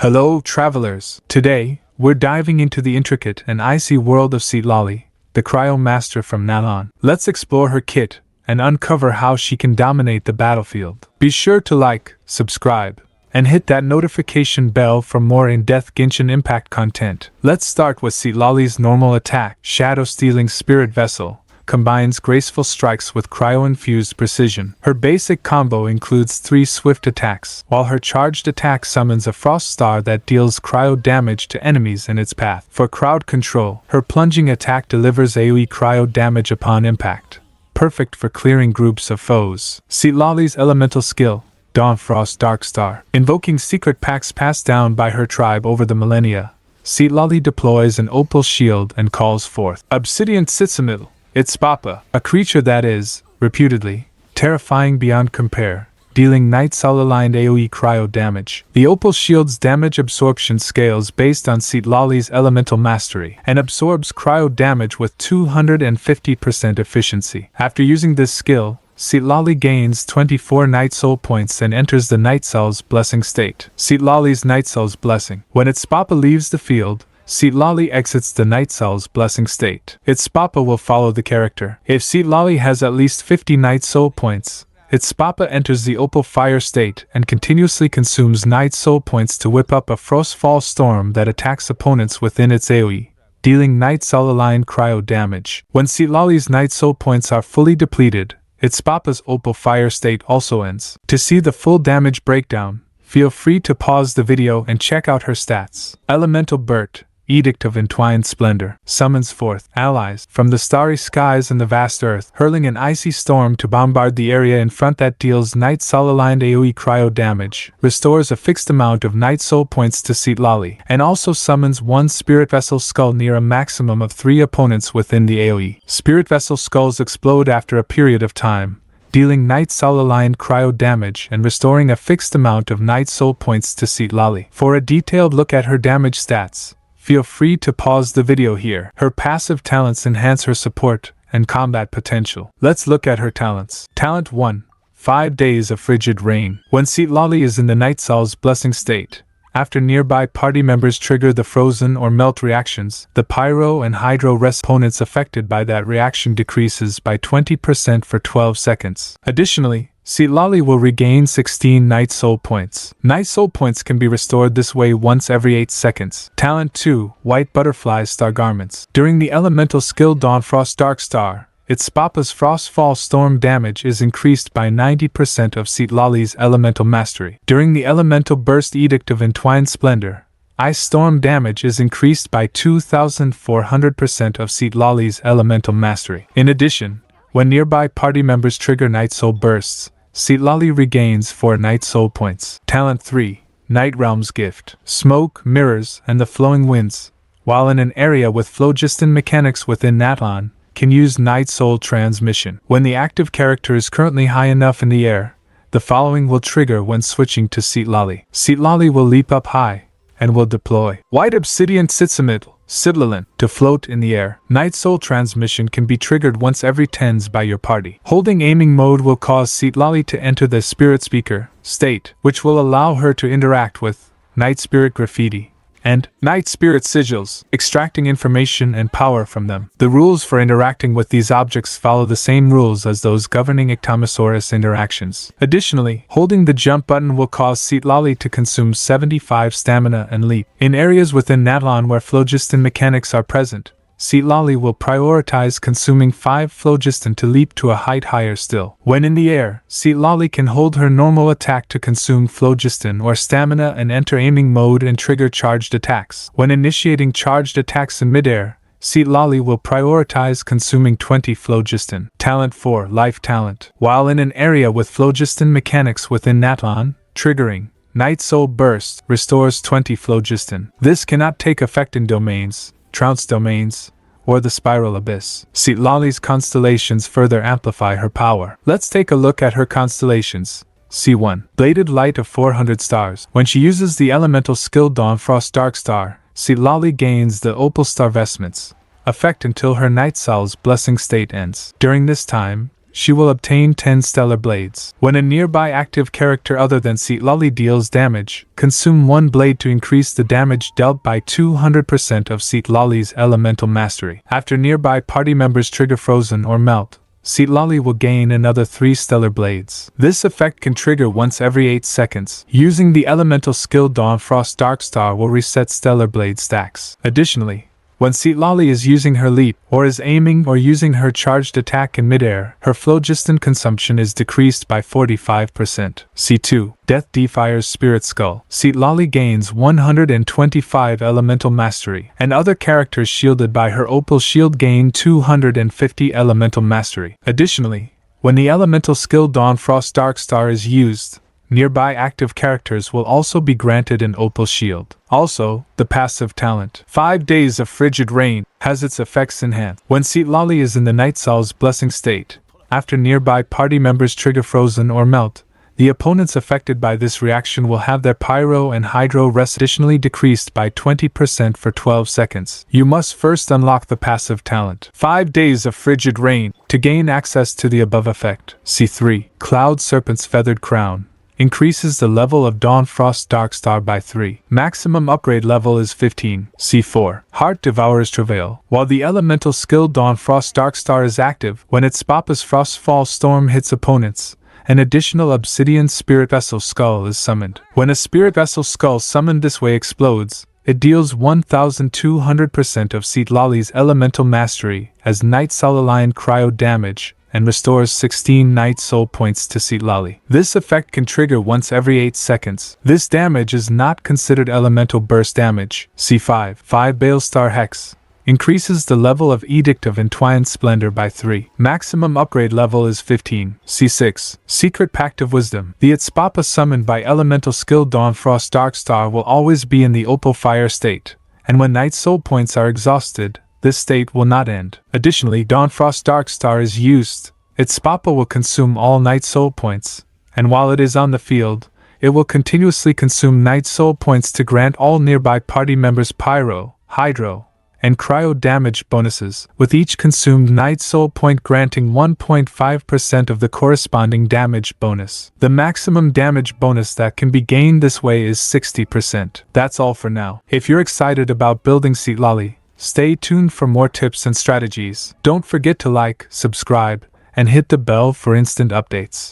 Hello, travelers! Today, we're diving into the intricate and icy world of Citlali, the Cryo Master from natlan. Let's explore her kit and uncover how she can dominate the battlefield. Be sure to like, subscribe, and hit that notification bell for more in-depth Genshin Impact content. Let's start with Citlali's normal attack. Shadow-stealing Spirit Vessel combines graceful strikes with cryo-infused precision. Her basic combo includes 3 swift attacks, while her charged attack summons a frost star that deals cryo damage to enemies in its path. For crowd control, her plunging attack delivers AoE cryo damage upon impact, perfect for clearing groups of foes. Citlali's elemental skill, Dawnfrost Darkstar, invoking secret pacts passed down by her tribe over the millennia. Citlali deploys an Opal Shield and calls forth Obsidian Tzitzimitl, Itzpapa, a creature that is, reputedly, terrifying beyond compare, dealing Nightsoul-aligned AoE Cryo damage. The Opal Shield's damage absorption scales based on Citlali's elemental mastery, and absorbs cryo damage with 250% efficiency. After using this skill, Citlali gains 24 Nightsoul points and enters the Nightsoul's blessing state. Citlali's Nightsoul's blessing. When Itzpapa leaves the field, Citlali exits the Nightsoul's blessing state. Itzpapa will follow the character. If Citlali has at least 50 Nightsoul points, Itzpapa enters the Opal Fire state and continuously consumes Nightsoul points to whip up a Frostfall storm that attacks opponents within its AoE, dealing Nightsoul-aligned cryo damage. When Citlali's Nightsoul points are fully depleted, Itzpapa's Opal Fire state also ends. To see the full damage breakdown, feel free to pause the video and check out her stats. Elemental Burt, Edict of Entwined Splendor, summons forth allies from the starry skies and the vast earth, hurling an icy storm to bombard the area in front that deals Nightsoul-aligned AoE cryo damage, restores a fixed amount of Nightsoul points to Citlali, and also summons 1 Spirit Vessel Skull near a maximum of 3 opponents within the AoE. Spirit Vessel Skulls explode after a period of time, dealing Nightsoul-aligned cryo damage and restoring a fixed amount of Nightsoul points to Citlali. For a detailed look at her damage stats, feel free to pause the video here. Her passive talents enhance her support and combat potential. Let's look at her talents. Talent 1. 5 Days of Frigid Rain. When Citlali is in the Nightsoul's blessing state, after nearby party members trigger the frozen or melt reactions, the pyro and hydro rest opponents affected by that reaction decreases by 20% for 12 seconds. Additionally, Citlali will regain 16 Nightsoul points. Nightsoul points can be restored this way once every 8 seconds. Talent 2. White Butterfly Star Garments. During the elemental skill Dawnfrost Darkstar, Itzpapa's Frostfall Storm damage is increased by 90% of Citlali's elemental mastery. During the elemental burst Edict of Entwined Splendor, Ice Storm damage is increased by 2,400% of Citlali's elemental mastery. In addition, when nearby party members trigger Nightsoul bursts, Citlali regains 4 Nightsoul points. Talent 3. Night Realm's Gift. Smoke, Mirrors, and the Flowing Winds, while in an area with phlogiston mechanics within natlan, can use Nightsoul transmission. When the active character is currently high enough in the air, the following will trigger when switching to Citlali. Citlali will leap up high and will deploy White Obsidian Tzitzimitl, Citlali, to float in the air. Nightsoul transmission can be triggered once every 10s by your party. Holding aiming mode will cause Citlali to enter the Spirit Speaker state, which will allow her to interact with Night Spirit Graffiti and Night Spirit Sigils, extracting information and power from them. The rules for interacting with these objects follow the same rules as those governing Ictomosaurus interactions. Additionally, holding the jump button will cause Citlali to consume 75 stamina and leap. In areas within natlan where phlogiston mechanics are present, Citlali will prioritize consuming 5 phlogiston to leap to a height higher still. When in the air, Citlali can hold her normal attack to consume phlogiston or stamina and enter aiming mode and trigger charged attacks. When initiating charged attacks in midair, Citlali will prioritize consuming 20 phlogiston. Talent 4. Life Talent. While in an area with phlogiston mechanics within natlan, triggering Nightsoul Burst restores 20 phlogiston. This cannot take effect in domains, Trounce domains, or the Spiral Abyss. Citlali's Constellations further amplify her power. Let's take a look at her constellations. C1. Bladed Light of 400 stars. When she uses the elemental skill Dawnfrost Darkstar, Citlali gains the Opal Star Vestments, effect until her Nightsoul's blessing state ends. During this time, she will obtain 10 stellar blades. When a nearby active character other than Citlali deals damage, consume 1 blade to increase the damage dealt by 200% of Citlali's elemental mastery. After nearby party members trigger frozen or melt, Citlali will gain another 3 stellar blades. This effect can trigger once every 8 seconds. Using the elemental skill Dawnfrost Darkstar will reset stellar blade stacks. Additionally, when Citlali is using her leap, or is aiming or using her charged attack in midair, her phlogiston consumption is decreased by 45%. C2. Death Defier's Spirit Skull. Citlali gains 125 elemental mastery, and other characters shielded by her Opal Shield gain 250 elemental mastery. Additionally, when the elemental skill Dawnfrost Darkstar is used, nearby active characters will also be granted an Opal Shield. Also, the passive talent, 5 Days of Frigid Rain, has its effects enhanced. When Citlali is in the Nightsoul's blessing state, after nearby party members trigger frozen or melt, the opponents affected by this reaction will have their pyro and hydro rest additionally decreased by 20% for 12 seconds. You must first unlock the passive talent, 5 Days of Frigid Rain, to gain access to the above effect. C3. Cloud Serpent's Feathered Crown increases the level of Dawnfrost Darkstar by 3. Maximum upgrade level is 15. C4. Heart Devourer's Travail. While the elemental skill Dawnfrost Darkstar is active, when Itzpapa's Frostfall Storm hits opponents, an additional Obsidian Spirit Vessel Skull is summoned. When a Spirit Vessel Skull summoned this way explodes, it deals 1200% of Citlali's elemental mastery as Nightsoul-aligned Cryo damage, and restores 16 Night Soul points to Citlali. This effect can trigger once every 8 seconds. This damage is not considered elemental burst damage. C5. 5 Balestar Hex increases the level of Edict of Entwined Splendor by 3. Maximum upgrade level is 15. C6. Secret Pact of Wisdom. The Itzpapa summoned by elemental skill Dawnfrost Darkstar will always be in the Opal Fire state, and when Night Soul points are exhausted, this state will not end. Additionally, Dawnfrost Darkstar is used, Itzpapa will consume all Night Soul points, and while it is on the field, it will continuously consume Night Soul points to grant all nearby party members pyro, hydro, and cryo damage bonuses, with each consumed Night Soul point granting 1.5% of the corresponding damage bonus. The maximum damage bonus that can be gained this way is 60%. That's all for now. If you're excited about building Citlali, stay tuned for more tips and strategies. Don't forget to like, subscribe, and hit the bell for instant updates.